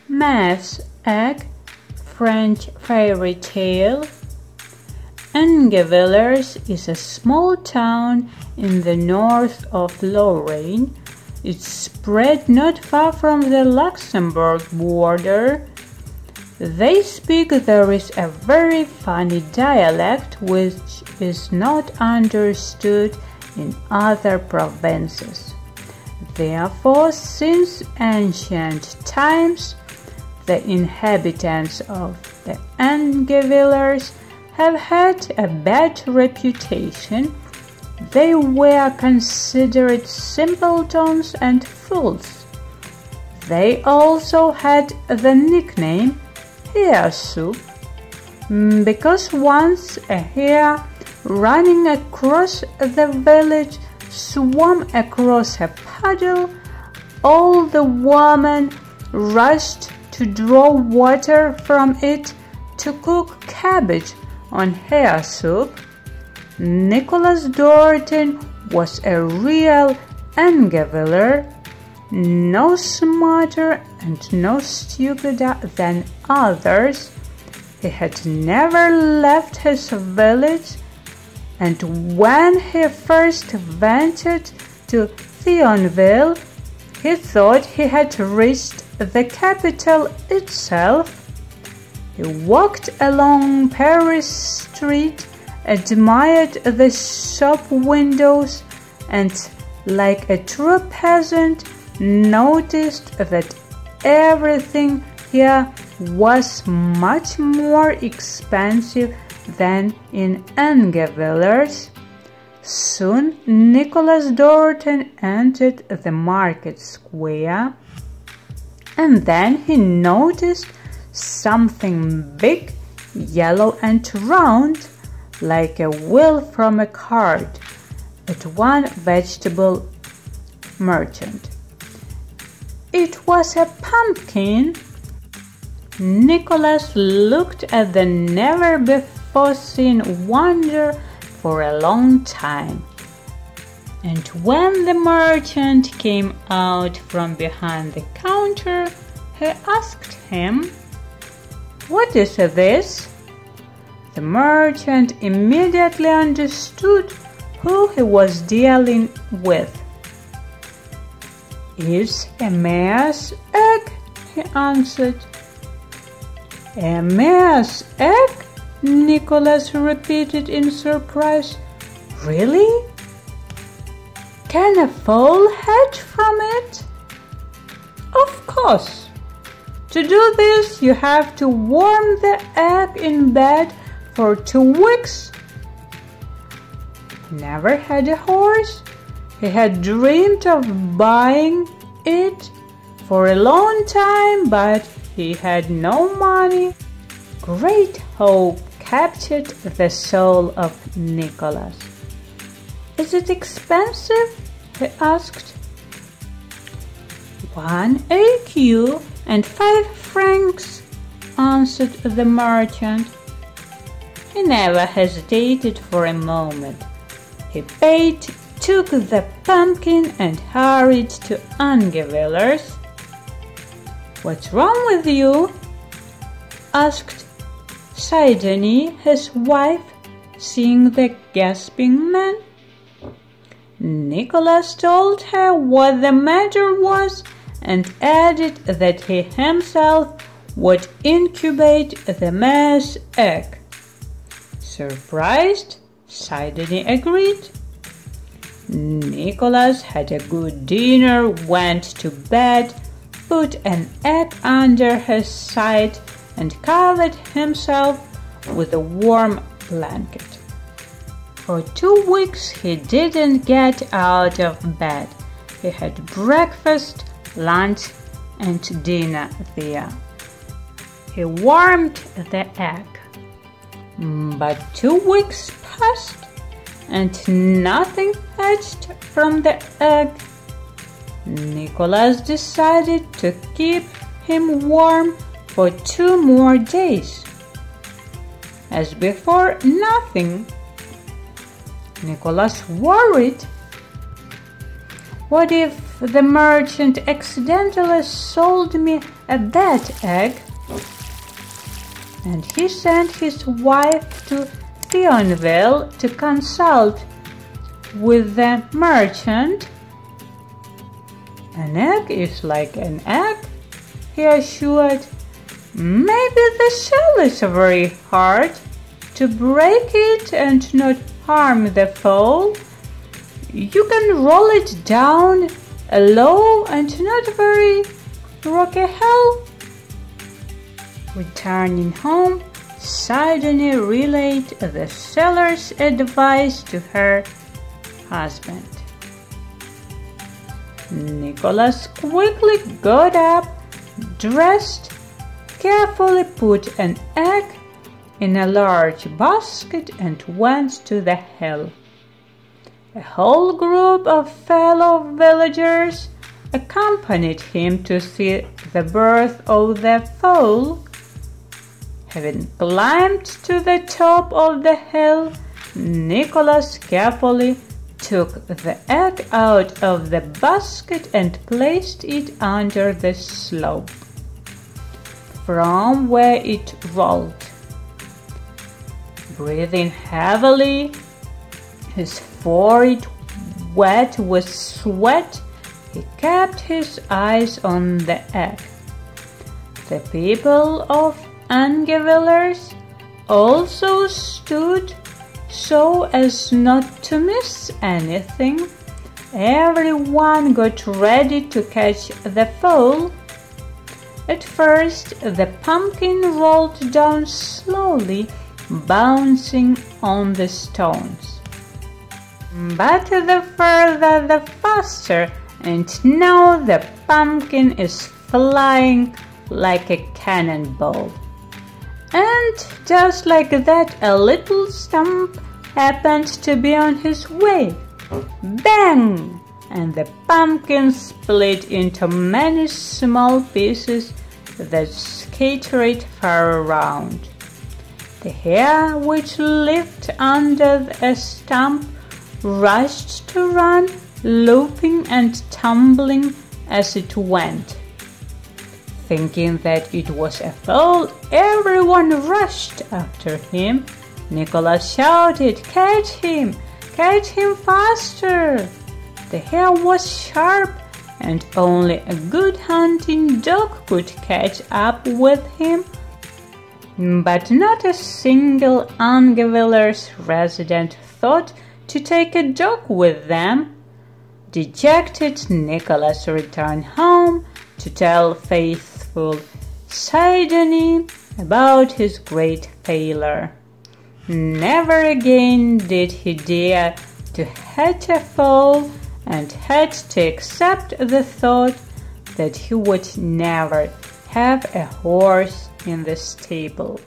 MARE'S Egg, French fairy tale. Angevillers is a small town in the north of Lorraine. It's spread not far from the Luxembourg border. They speak there is a very funny dialect which is not understood in other provinces. Therefore, since ancient times, the inhabitants of the Angevillers have had a bad reputation. They were considered simpletons and fools. They also had the nickname hare soup, because once a hare running across the village swam across a puddle. All the women rushed to draw water from it to cook cabbage on hare soup. Nicholas Dorten was a real Angeviller, no smarter and no stupider than others. He had never left his village, and when he first ventured to Thionville, he thought he had reached the capital itself. He walked along Paris Street, admired the shop windows, and, like a true peasant, noticed that everything here was much more expensive than in Angevillers. Soon Nicholas Dorten entered the market square, and then he noticed something big, yellow and round, like a wheel from a cart, at one vegetable merchant. It was a pumpkin. Nicholas looked at the never-before-seen wonder for a long time, and when the merchant came out from behind the counter, he asked him, "What is this?" The merchant immediately understood who he was dealing with. "It's a mare's egg," he answered. "A mare's egg?" Nicholas repeated in surprise. "Really? Can a foal hatch from it?" "Of course. To do this, you have to warm the egg in bed for 2 weeks." Never had a horse. He had dreamed of buying it for a long time, but he had no money. Great hope captured the soul of Nicholas. "Is it expensive?" he asked. "1 écu and 5 francs," answered the merchant. He never hesitated for a moment. He paid, took the pumpkin, and hurried to Angevillers. "What's wrong with you?" asked Sidonie, his wife, seeing the gasping man. Nicholas told her what the matter was and added that he himself would incubate the mare's egg. Surprised, Sidonie agreed. Nicholas had a good dinner, went to bed, put an egg under his side, and covered himself with a warm blanket. For 2 weeks he didn't get out of bed. He had breakfast, lunch, and dinner there. He warmed the egg. But 2 weeks passed, and nothing hatched from the egg. Nicholas decided to keep him warm for 2 more days. As before, nothing. Nicholas worried. What if the merchant accidentally sold me a bad egg, and he sent his wife to Thionville to consult with the merchant. An egg is like an egg, he assured. Maybe the shell is very hard. To break it and not harm the fowl, you can roll it down a low and not very rocky hill. Returning home, Sidonie relayed the seller's advice to her husband. Nicholas quickly got up, dressed, carefully put an egg in a large basket and went to the hill. A whole group of fellow villagers accompanied him to see the birth of the fowl. Having climbed to the top of the hill, Nicholas carefully took the egg out of the basket and placed it under the slope, from where it rolled. Breathing heavily, his forehead wet with sweat, he kept his eyes on the egg. The people of Angevillers also stood so as not to miss anything. Everyone got ready to catch the fowl. At first, the pumpkin rolled down slowly, bouncing on the stones. But the further the faster, and now the pumpkin is flying like a cannonball. And just like that, a little stump happened to be on his way. Bang! And the pumpkin split into many small pieces that scattered far around. The hare, which lived under a stump, rushed to run, looping and tumbling as it went. Thinking that it was a fowl, everyone rushed after him. Nicholas shouted, "Catch him! Catch him faster!" The hare was sharp, and only a good hunting dog could catch up with him. But not a single Angevillers resident thought to take a dog with them. Dejected, Nicholas returned home to tell faithful Sidonie about his great failure. Never again did he dare to hatch a fowl, and had to accept the thought that he would never have a horse in the stable.